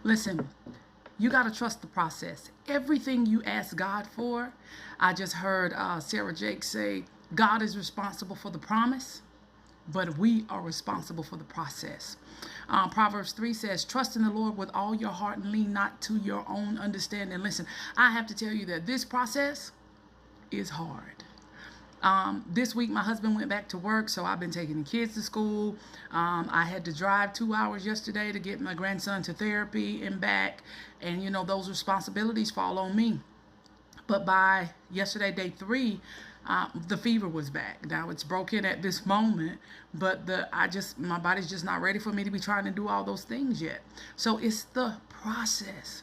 Listen, you got to trust the process. Everything you ask God for, I just heard Sarah Jake say, God is responsible for the promise, but we are responsible for the process. Proverbs 3 says, trust in the Lord with all your heart and lean not to your own understanding. Listen, I have to tell you that this process is hard. This week, my husband went back to work, so I've been taking the kids to school. I had to drive 2 hours yesterday to get my grandson to therapy and back. And, you know, those responsibilities fall on me. But by yesterday, day 3, the fever was back. Now it's broken at this moment, but my body's just not ready for me to be trying to do all those things yet. So it's the process.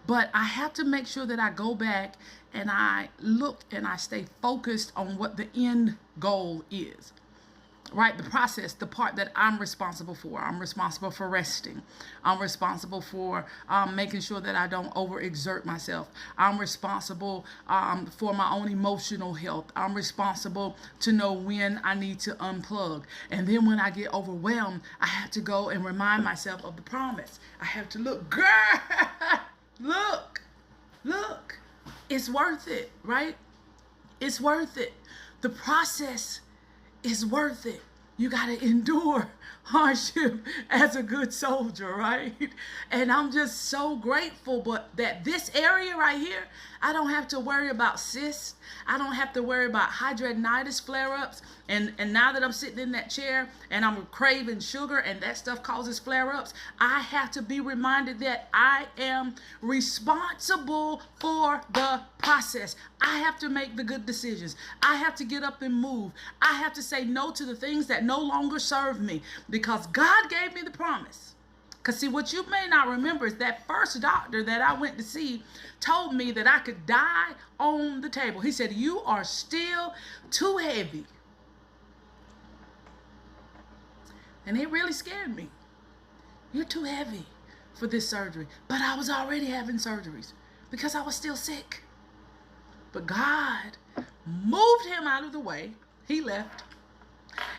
But I have to make sure that I go back and I look and I stay focused on what the end goal is. Right? The process, the part that I'm responsible for. I'm responsible for resting. I'm responsible for making sure that I don't overexert myself. I'm responsible for my own emotional health. I'm responsible to know when I need to unplug. And then when I get overwhelmed, I have to go and remind myself of the promise. I have to look, girl, look. It's worth it, right? It's worth it. The process is worth it. You got to endure hardship as a good soldier, right? And I'm just so grateful that this area right here, I don't have to worry about cysts. I don't have to worry about hidradenitis flare-ups. And now that I'm sitting in that chair and I'm craving sugar and that stuff causes flare-ups, I have to be reminded that I am responsible for the process. I have to make the good decisions. I have to get up and move. I have to say no to the things that no longer serve me because God gave me the promise. Because see, what you may not remember is that first doctor that I went to see told me that I could die on the table. He said, you are still too heavy. And it really scared me. You're too heavy for this surgery. But I was already having surgeries because I was still sick. But God moved him out of the way. He left.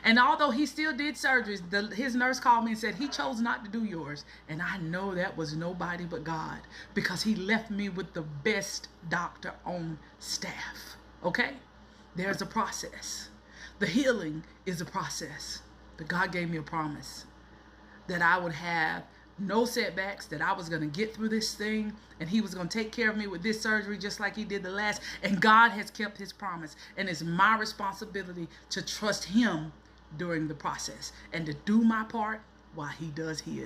And although he still did surgeries, his nurse called me and said, he chose not to do yours. And I know that was nobody but God because he left me with the best doctor on staff. Okay? There's a process. The healing is a process. But God gave me a promise that I would have no setbacks, that I was going to get through this thing, and he was going to take care of me with this surgery just like he did the last. And God has kept his promise, and it's my responsibility to trust him during the process and to do my part while he does his.